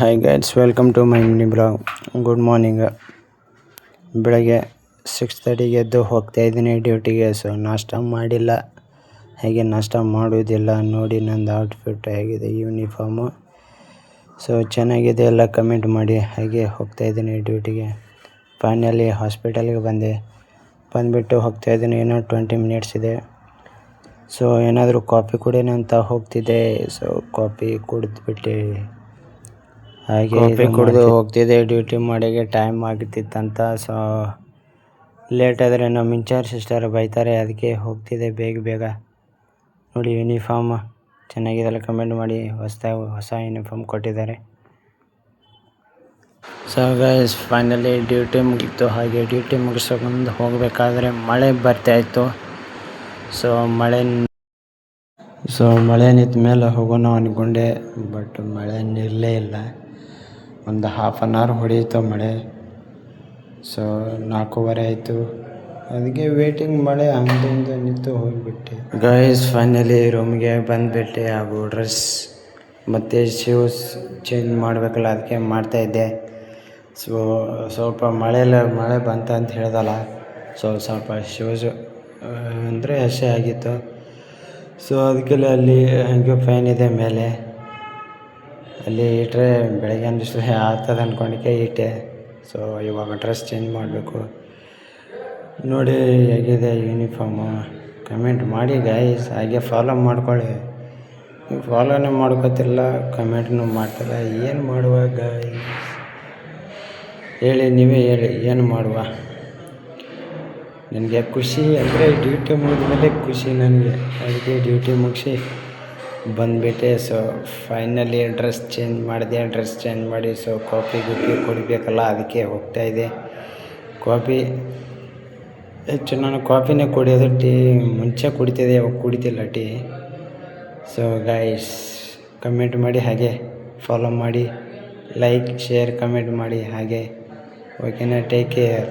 Hi guys, welcome to my mini blog. Good morning. ಬೆಳಗ್ಗೆ 6:30ಗೆ ಎದ್ದು ಹೋಗ್ತಾ ಇದ್ದೀನಿ ಡ್ಯೂಟಿಗೆ. ಸೊ ನಾಷ್ಟ ಮಾಡಿಲ್ಲ, ಹಾಗೆ ನಾಷ್ಟ ಮಾಡೋದಿಲ್ಲ. ನೋಡಿ ನಂದು ಔಟ್ಫಿಟ್ ಹೇಗಿದೆ, ಯೂನಿಫಾರ್ಮು. ಸೊ ಚೆನ್ನಾಗಿದೆ, ಎಲ್ಲ ಕಮೆಂಟ್ ಮಾಡಿ. ಹಾಗೆ ಹೋಗ್ತಾ ಇದ್ದೀನಿ ಡ್ಯೂಟಿಗೆ. ಫೈನಲಿ ಹಾಸ್ಪಿಟಲ್ಗೆ ಬಂದುಬಿಟ್ಟು ಹೋಗ್ತಾ ಇದ್ದೀನಿ. ಇನ್ನೂ 20 ಮಿನಿಟ್ಸ್ ಇದೆ. ಸೊ ಏನಾದರೂ ಕಾಫಿ ಕುಡಿಯೋಣ ಅಂತ ಹೋಗ್ತಿದ್ದೆ. ಸೊ ಕಾಫಿ ಕುಡಿದ್ಬಿಟ್ಟು ಹಾಗೆ ಕಾಫಿ ಕುಡಿದು ಹೋಗ್ತಿದ್ದೆ. ಡ್ಯೂಟಿ ಮಾಡಿಗೆ ಟೈಮ್ ಆಗ್ತಿತ್ತಂತ. ಸೊ ಲೇಟ್ ಆದರೆ ನಮ್ಮ ಇನ್ಚಾರ್ಜ್ ಸಿಸ್ಟರ್ ಬೈತಾರೆ, ಅದಕ್ಕೆ ಹೋಗ್ತಿದ್ದೆ ಬೇಗ. ನೋಡಿ ಯೂನಿಫಾರ್ಮ್ ಚೆನ್ನಾಗಿದೆಲ್ಲ ಕಮೆಂಟ್ ಮಾಡಿ. ಹೊಸ ಯೂನಿಫಾರ್ಮ್ ಕೊಟ್ಟಿದ್ದಾರೆ. ಸೊ ಗೈಸ್, ಫೈನಲಿ ಡ್ಯೂಟಿ ಮುಗೀತು. ಹಾಗೆ ಡ್ಯೂಟಿ ಮುಗಿಸ್ಕೊಂಡು ಹೋಗಬೇಕಾದ್ರೆ ಮಳೆ ಬರ್ತಾಯಿತ್ತು. ಸೊ ಮಳೆ ನಿಂತ ಮೇಲೆ ಹೋಗೋಣ ಅಂದ್ಕೊಂಡೆ, ಬಟ್ ಮಳೆ ನಿಲ್ಲೇ ಇಲ್ಲ. ಒಂದು ಹಾಫ್ ಆನ್ ಅವರ್ ಹೊಡೆಯಿತು ಮಳೆ. ಸೊ 4:15 ಆಯಿತು, ಅದಕ್ಕೆ ವೇಟಿಂಗ್. ಮಳೆ ಹಂಗೆ ನಿಂತು ಹೋಗಿಬಿಟ್ಟೆ. ಗೈಸ್, ಫೈನಲಿ ರೂಮ್ಗೆ ಬಂದುಬಿಟ್ಟೆ. ಹಾಗೂ ಡ್ರೆಸ್ ಮತ್ತು ಶೂಸ್ ಚೇಂಜ್ ಮಾಡಬೇಕಲ್ಲ, ಅದಕ್ಕೆ ಮಾಡ್ತಾಯಿದ್ದೆ. ಸೊ ಸ್ವಲ್ಪ ಮಳೆ ಬಂತ ಅಂತ ಹೇಳ್ದಲ್ಲ, ಸೊ ಸ್ವಲ್ಪ ಶೂಸು ಅಂದರೆ ಅಷ್ಟೇ ಆಗಿತ್ತು. ಸೊ ಅದಕ್ಕೆ ಅಲ್ಲಿ ಹಂಗೆ ಫ್ಯಾನ್ ಇದೆ ಮೇಲೆ, ಅಲ್ಲಿ ಇಟ್ಟರೆ ಬೆಳಗ್ಗೆ ಅನ್ನಿಸ್ತದೆ ಆಗ್ತದೆ ಅಂದ್ಕೊಂಡಕ್ಕೆ ಇಟ್ಟೆ. ಸೊ ಇವಾಗ ಡ್ರೆಸ್ ಚೇಂಜ್ ಮಾಡಬೇಕು. ನೋಡಿ ಹೇಗಿದೆ ಯೂನಿಫಾರ್ಮು, ಕಮೆಂಟ್ ಮಾಡಿ ಗೈಸ್. ಹಾಗೆ ಫಾಲೋ ಮಾಡ್ಕೊಳ್ಳಿ. ಫಾಲೋನೇ ಮಾಡ್ಕೋತಿಲ್ಲ, ಕಮೆಂಟ್ನು ಮಾಡ್ತಿಲ್ಲ. ಏನು ಮಾಡುವ ಗೈಸ್, ನೀವೇ ಹೇಳಿ ಏನು ಮಾಡುವ. ನನಗೆ ಖುಷಿ ಅಂದರೆ ಡ್ಯೂಟಿ ಮುಗಿದ ಮೇಲೆ ಖುಷಿ ನನಗೆ. ಅದಕ್ಕೆ ಡ್ಯೂಟಿ ಮುಗಿಸಿ ಬಂದುಬಿಟ್ಟೆ. ಸೊ ಫೈನಲಿ ಡ್ರೆಸ್ ಚೇಂಜ್ ಮಾಡಿ ಸೊ ಕಾಫಿ ಕುಡಿಬೇಕಲ್ಲ, ಅದಕ್ಕೆ ಹೋಗ್ತಾಯಿದ್ದೆ. ಕಾಫಿ ಹೆಚ್ಚು ನಾನು ಕಾಫಿನೇ ಕುಡಿಯೋದು. ಟೀ ಮುಂಚೆ ಕುಡಿತಿದ್ದೆ, ಇವಾಗ ಕುಡಿತಿಲ್ಲ ಟೀ. ಸೊ ಗೈಸ್, ಕಮೆಂಟ್ ಮಾಡಿ, ಹಾಗೆ ಫಾಲೋ ಮಾಡಿ, ಲೈಕ್, ಶೇರ್, ಕಮೆಂಟ್ ಮಾಡಿ ಹಾಗೆ. ಓಕೆನಾ? Take care.